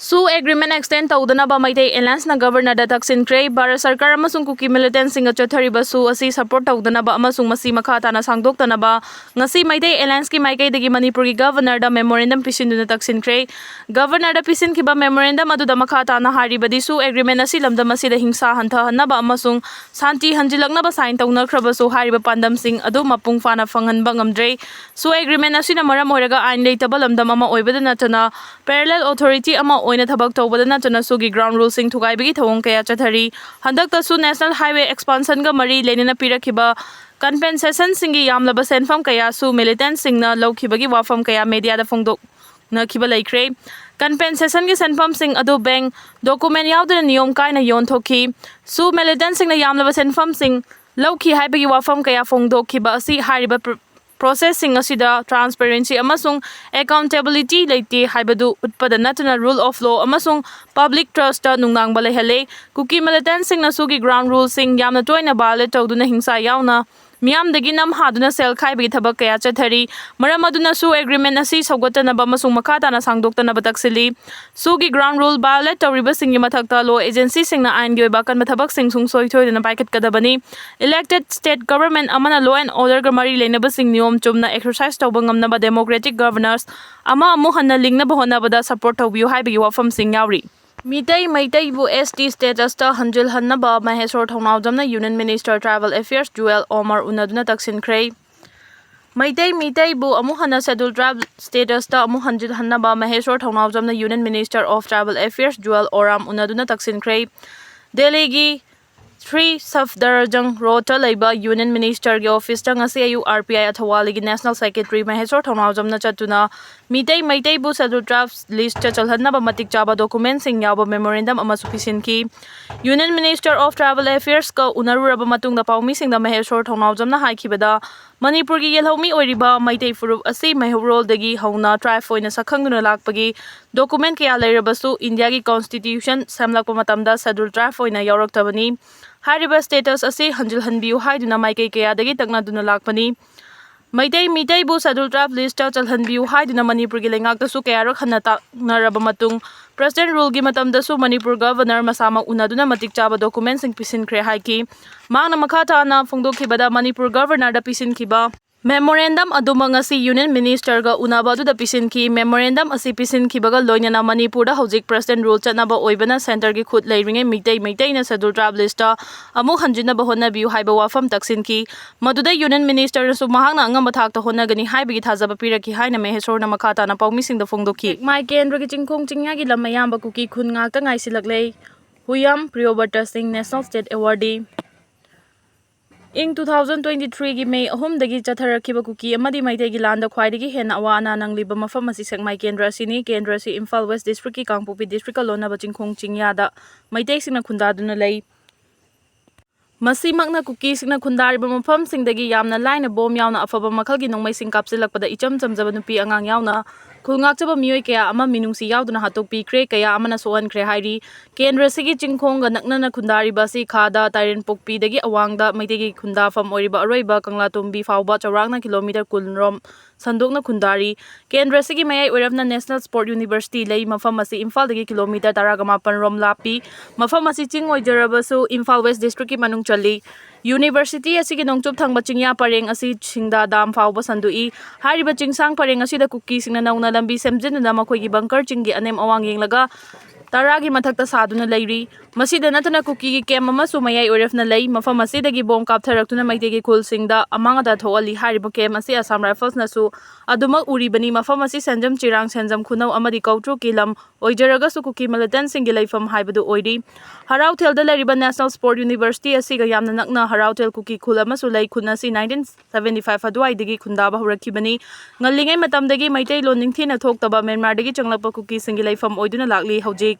Su agreement extend taudanaba Meitei Alliance na Governor da taksinkrei Bharat Sarkar amasung Kuki militant singa chathariba su asi support taudanaba amasung masi makha tana sangdoktanaba ngasi Meitei Alliance ki maikaidagi Manipur ki Governor da memorandum pisinduna taksinkrei Governor da pisinkiba memorandum aduda makha tana haribadi su agreement asi lamdam asida hingsa hanthanaba amasung santi hanjilaknaba sign taunakraba su hariba pandam sing adu mapung fana phanganba ngamdrei su agreement asina maram oiraga ain leitaba lamdam ama oibada natana parallel authority ama oina thabak tawbada natana sugi ground rules sing thugaibagi thawong kaya chathari handakta su national highway expansion ga mari lenina pirakhiba compensation singi yamlaba senfam kaya su militant singna lawkhibagi wafam kaya media da phongdok na khiba laikre compensation gi senfam sing adu bank document yaudana niyom kaina yon thokhi su militant singna yamlaba senfam sing lawkhi haibagi wafam kaya phongdok khiba asi hariba processing asida transparency amasung accountability leite haibadu utpada natuna rule of law amasung public trust ta nungnang balai hale Kuki militant sing na sugi ground rules sing yamna toina bale tawduna hingsa yauna miyam dagi nam haduna sel khai bi thabak kaya chathari maram aduna su agreement asi sawgatana ba masung makata na sangdoktana bataksili sugi ground rule bale tawriba singi mathakta law agency singna ain gi ba kan mathabak sing sung soi thoi na paikat kadabani elected state government amana law and order ga mari leinaba sing niyom chumna exercise tawba ngamna ba democratic governors ama amu hanna lingna ba hona bada support tawbiu haibagi wafam sing yauri Meitei bu ST status ta hanjil hannaba Maheswar Thongnawjamna Union Minister Tribal Affairs Joel Omar unaduna taksinkrei Meitei bu amu hanna scheduled tribe status ta amu hanjil hannaba Maheswar Thongnawjamna Union Minister of Tribal Affairs Joel Oram unaduna taksinkrei Delhi gi 3 Safdarajang Rota Laiba Union Minister ge office ta ngasi ayu RPI athawali gi National Secretary Maheswar Thongnawjamna chatuna Meitei bu scheduled tribes list cha chalhanaba matik chaba document sing yaba memorandum ama sufficient ki Union Minister of Tribal Affairs ka unaruraba matungda paumi singda Maheswar Thongnawjamna haikibada Manipur gi yelhomi oiriba Meitei furup asi Mahurol dagi hauna tribe oina sakhangduna lakpagi document kaya leirabasu India gi constitution samlakpa matamda scheduled tribe oina yauraktabani hariba status asi hanjil hanbiu haiduna maikei kaya dagi taknaduna lakpani Meitei bu scheduled tribe list ta chalhanbiu haiduna Manipur gi lengakta su kayarak hanna taknaraba matung President rule gi matamda su Manipur governor masama unaduna matik chaba document sing pisinkhre haiki mangna makhata na phongdokhibada Manipur governor da pisinkiba memorandum aduma ngasi Union Minister ga unaba da pisinki memorandum asi pisinkibaga loinana Manipur da hojik President rule chanaba oibana center gi khut leiringe Meitei na scheduled tribe list ta amu hanjina ba honna biu haiba wafam taksinki maduda Union Minister su mahangna angam thak ta honna gani haibagi thajaba piraki haina Maheswar na makhata na paumi sing da phongdokhi mai kendra gi chingkhong chingya gi lamayamba Kuki khun ngak ta ngai silaklei huyam Priyobata Singh National State Awardee ing 2023 gi May ahum dagi chatharakiba Kuki amadi Meitei gi landa khwaidagi hena awana nangliba mafam asi sakmai kendra sini kendra si Imphal West District ki Kangpopi District ka lona ba chingkhong chingya da Meitei singna khundaduna lei Masimakna Kuki singna khundariba mafam singdagi yamna laina bom yauna afaba makhal gi nongmai sing kapsilakpada icham chamjaba nupi angang yauna khulngakchaba miyoi kaya ama minungsi yauduna hatokpi kre kaya amana soan kre hairi kendra sigi chingkhonga naknana khundariba si khada tairen pokpi dagi awangda Meitei gi khunda fam oiriba aroiba kanglatombi fawba chawrangna kilometer kulrom sandokna khundari kendra sigi mayai oiramna National Sport University lei mafam asi Imphal dagi kilometer 18 rom lapi mafam asi ching oijarabasu Imphal West District ki manung chali University asigi nongchup thangba chingya pareng asi chingda dam fawba sandui hariba chingsang pareng asida Kuki singna nauna lambi semjinna makhoi gi bunker chingi anem awang yenglaga taragi mathakta saduna leiri masida natana Kuki gi kem ama sumayai orefna lei mafam asidagi bom kaptharaktuna Meitei gi khul singda amanga da thoali hariba kem asi Assam Rifles na su adumak uribani mafam asi sanjam chirang sanjam khunau amadi kautru kilam oijaraga su Kuki militant singi leifam haibadu oiri Harautel da leriba National Sport University asiga yamna nakna Harautel Kuki khul ama su lei khuna si 1975 aduai dagi khundaba hurakibani ngallingai matamdagi Meitei lon ningthina thoktaba Myanmar dagi changlakpa Kuki singi leifam oiduna lakli hojik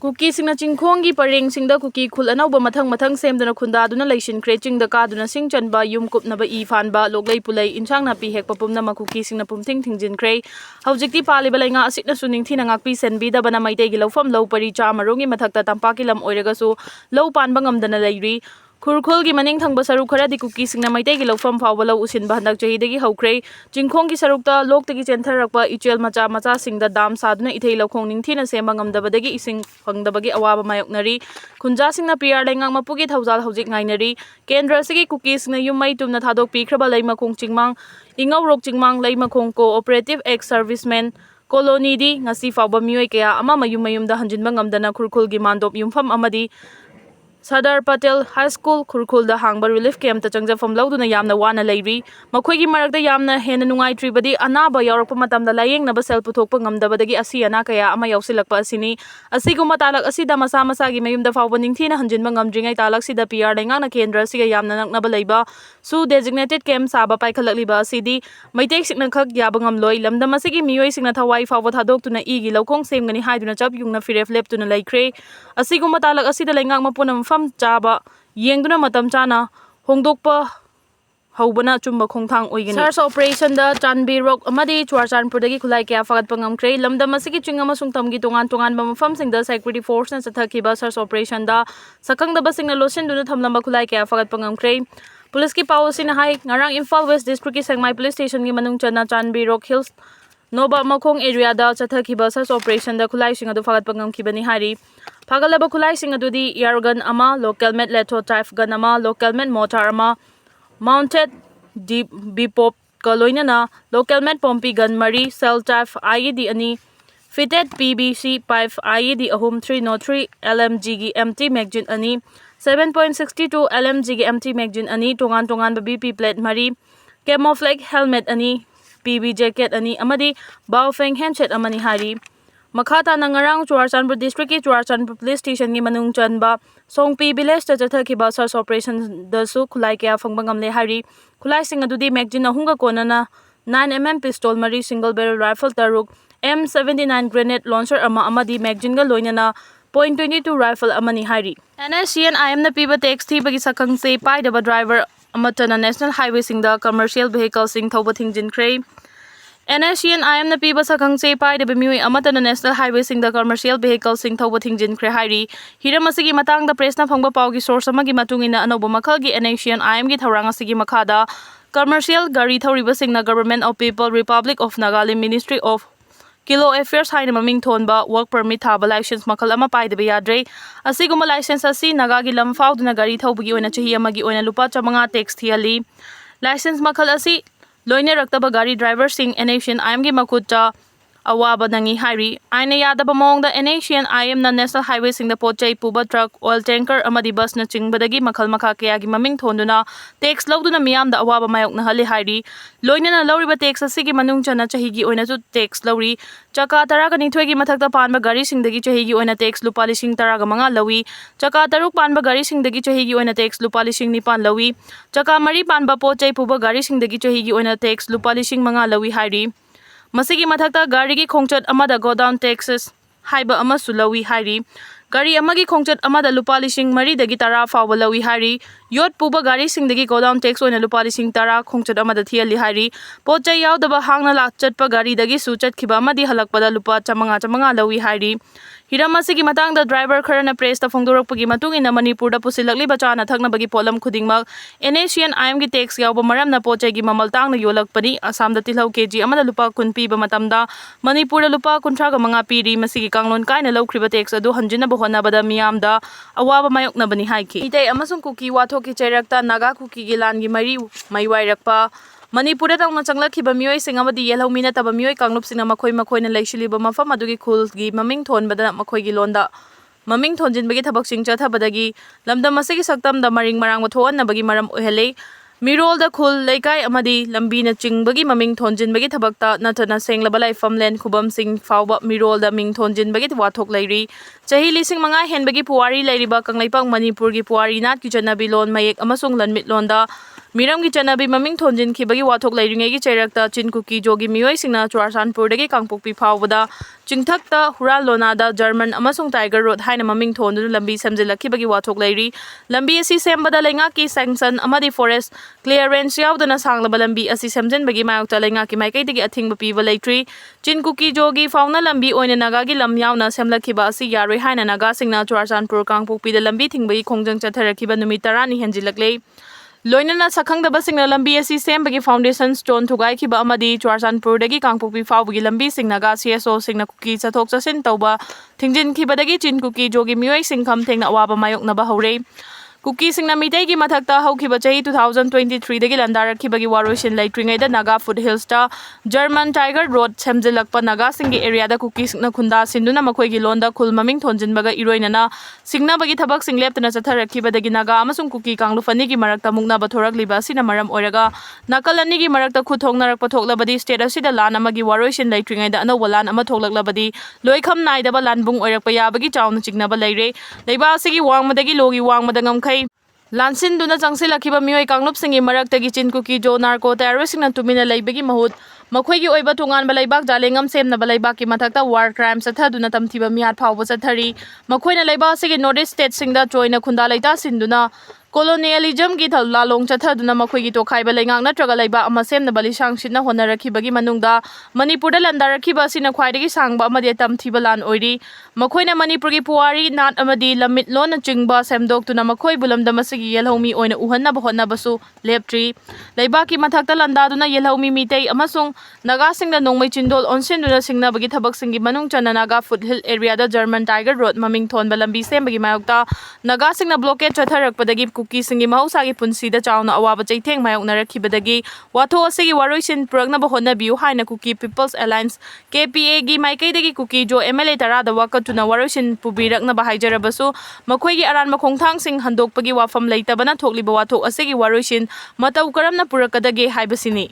Kuki singna chingkhongi pareng singda Kuki khul anauba mathang semdana khundaduna leisin kre chingda kaduna sing chanba yum kupnaba I fanba loglei pulei insang na pi hekpa pumna ma Kuki singna pumthing thingjin kre hawjikti paliba lenga asitna suning thina ngakpi senbi da bana Meitei gi lofam lo pari cha marongi mathakta tampaki lam oiraga su lo panba ngamdana leiri खुरखुलगी मनिंग थंगबा सरुक खरदी cookie सिंगना मैतेगी लौफम फावबा लौ उसिनबा हंदक चहीदगी हौख्रे चिंखोंगी सरुकता लोकतगी चेंथरकपा इचेल मचा मचा सिंगदा दाम सादुना इथै लौखोंग निंगथीना सेंबा ngamdabadagi ising phangdabagi awaba mayoknari khunja singna PR lengang mapugi thaujal hojik ngainari kendra sigi kuki singna yumai tumna thadok pikraba leimakhong chingmang ingau rok chingmang leimakhong cooperative ex servicemen colony di ngasi fawba mioi kaya ama mayum da hanjinba ngamdana khurkhulgi mandop yumfam amadi Sadar Patel High School Kurkulda Hangba Relief Camp ta changjafam lauduna yamna wana leiri makhoigi marakta yamna hena nungai tribadi anaba yaurappa matamda layengna sel puthokpa ngamdabadagi asi ana kaya ama yausilakpa asini asiguma talak asida masa masagi mayumda fawba ningthina hanjinba ngamdringai talak sida PR lengana kendra siga yamna naknaba leiba su designated camp saba paikhalakliba asidi maitek sikna khak yaba ngamloi lamdam asigi mioi singna thawai fawba thadoktuna igi laukhong semgani haiduna chap yungna firef leptuna laikre asiguma talak asida lengak mapunam chaba yengduna matam chana hongdokpa haubana chumba khongthang oigani search operation da Chanbi Rock amadi Chuarchanpur dagi khulai kya fagat pangamkre lamdam asigi chingama sungtamgi tongan ba mafam singda security force na sathakiba search operation da sakangda basingna losin duna thamlamba khulai kya fagat pangamkre police ki policy na hai ngarang Imphal West district ki Sengmai police station gi manung chana Chanbi Rock Hills Noba Makong area da chathakiba search operation da khulai singa du fagat pangamkibani hari Pagalaba kulai singadu di airgun ama local met leto type gun ama local met mortar ama mounted bipop kaloina na local met pompi gun mari cell type IED ani fitted PBC pipe IED ahum 303 LMG gi empty magazine ani 7.62 LMG gi empty magazine ani tongan BP plate mari camouflage helmet ani PB jacket ani amadi baofeng handset amani hari Makhata nangarang Chuarchanpur district ki Chuarchanpur police station gi manung chanba Songpi village ta chathakiba search operation da su khulai kya fangbangam le hari khulai sing adudi magazine ahunga konana 9mm pistol mari single barrel rifle taruk M79 grenade launcher ama amadi magazine ga loinana .22 rifle amani hari NSCN IM na piba text thi bagi sakang se pai da driver amatana national highway sing da commercial vehicle sing thoba thingjin kre NSCN IM na piba sakang se pai da bimiwi amatana national highway sing da commercial vehicle sing thoba thingjin kre hairi hiram asigi matang da press na phangba pawgi source amagi matungina anoba makhalgi NSCN IM gi thawrang asigi makhada commercial gari thawriba singna government of people republic of Nagaland ministry of Kilo affairs haina maming thonba work permit thaba license makhal ama pai da yadre asiguma license asi naga gi lam fauduna gari thawbugi oina chahi amagi oina lupa chamanga tax thiali license makhal asi loine raktaba gari driver sing NSCN IM gi makuta awaba nangi hairi aina yadaba mong da NSCN IM na national highway sing da pochai puba truck oil tanker amadi bus na chingbadagi makhal makha kaya gi maming thonduna tax lawduna miyam da awaba mayok na hali hairi loine na lawriba tax asigi manung chana chahi gi oina chu tax lawri chaka taraga nithoi gi mathakta panba gari sing dagi chahi gi oina tax lupa lising taraga manga lawi chaka taruk panba gari sing dagi chahi gi oina tax lupa lising nipan lawi chaka mari panba pochai puba gari sing dagi chahi gi oina tax lupa lising manga lawi hairi Masigi mathakta gari gi khongchat amada go down taxes haiba amasu lawi hairi gari amagi khongchat amada lupa lising mari dagi tara fawba lawi hairi yot puba gari sing dagi go down tax oina lupa lising tara khongchat amada thiali hairi pochai yaudaba hangna lak chatpa gari dagi su chatkhiba amadi halakpada lupa chamanga lawi hairi Hiram asigi matang da driver kharana press ta phongdorakpagi matung ina Manipur da pusilakli bachana thaknabagi polam khudingmak NSCN IM gi tax yawba maram na pochai gi mamal tang na yolakpani Assam da tilhau kg amada lupa kun pi ba matamda Manipur da lupa kunthra ga manga piri masigi kanglon kaina lawkhriba tax adu hanjina ba hona bada miyam da awaba mayok na bani haiki Meitei Amasung Kukigi Wathokki Cheirakta Naga Kuki gi lan gi Meiri Meiwairakpa Manipur da tangna changlakhiba mioi sing amadi yelhaumina taba mioi kanglup sina makhoina leishiliba mafam adugi khul gi maming thon bada makhoi gi londa maming thonjin bagi thabak sing chathabadagi lamdam asigi saktam da maring marang wathoan na bagi maram ohele mirol da khul leikai amadi lambi na chingbagi maming thonjin bagi thabakta natana senglaba laifam len khubam sing fawba mirol da ming thonjin bagi wathok leiri chahi lising manga hen bagi puari leiriba kanglaipak Manipur gi puari nat ki chanabi lon mayek amasung lanmit londa Miramgi chanabi maming thonjin khibagi wathok leiringegi Cheirakta chin Kuki jogi miyoisingna Churachandpurdagi Kangpokpi phawbada chingthakta Hural Lonada German Amasung Tiger Road haina maming thonduna lambi semjilakibagi wathok leiri lambi asi sembada lengaki sanction amadi forest clearance yaudana sanglaba lambi asi semjinbagi mayokta lengaki maikaidagi athingba piba leitri chin Kuki jogi fauna lambi oina nagagi lam yauna semlakhiba asi yaroi haina naga singna Churachandpur Kangpokpi da lambi thingbagi khongjang chatharakiba numit 10 ni henjilaklei Loinana Sakangdaba Singna Lambi asi sembagi foundation stone thugai khiba amadi Churachandpurdagi Kangpokpi phawbagi lambi singnaga CSO singna Kuki chathok chasin tauba thingjin khibadagi chin Kuki jogi miyoi singkham thengna awaba mayoknaba hore Kuki singna Meitei gi mathakta haukiba chahi 2023 dagi landarakibagi waroisin leitringaida Naga Foothills ta German Tiger Road semjilakpa Naga singi area da Kuki singna khunda sinduna makhoigi londa khul maming thonjinbaga iroinana singna bagi thabak singleptana chatharakibadagi Naga amasung Kuki kanglufani gi marakta muknaba thoragliba sina maram oiraga nakalani gi marakta khuthongnarakpa thoklabadi state asida lan amagi waroisin leitringaida anoba lan ama thoklaklabadi loikham naidaba lanbung oirakpa yabagi chauna chignaba leire leiba asigi wangmadagi logi wangmada ngamkhai Lansin duna changsilakiba miyoi kanglupsingi maraktagi chin Kuki jo narco terroristsingna tumina leibagi mahut makhoigi oiba tungan balaibak jalengam semna balaibaki mathakta war crimes athaduna tamthiba miyat phawba chathari makhoina leiba asigi northeast state singda joina khunda leita sinduna colonialism gi thal lalong chathaduna makhoigi tokhaiba lengang natraga leiba ama semna bali sangshitna honarakibagi manungda manipur da landarakhiba sina khwaidagi sangba amadi tamthiba lan oiri makhoina manipur gi puwari nat amadi lamit lona chingba semdoktuna makhoi bulamda masigi yelhomi oina uhanna bahonna basu leptri leibaki mathakta landaduna yelhomi Meitei Amasung Naga singda nongmai chindol onsenduna singna bagi thabak singi manung chana Naga Foothill area da German Tiger Road maming thon balambi sembagi mayokta Naga singna blockade chatharakpadagi Kuki singi mahusagi punsida chauna awaba chaitheng mayoknarakibadagi watho asigi waroisin puraknaba honnabiu haina Kuki People's Alliance KPA gi maikaidagi Kuki jo MLA tarada wakatuna waroisin pubiraknaba haijarabasu makhoigi aranba khongthang sing handokpagi wafam leitabana thokliba wathok asigi waroisin matau karamna purakadagi haibasini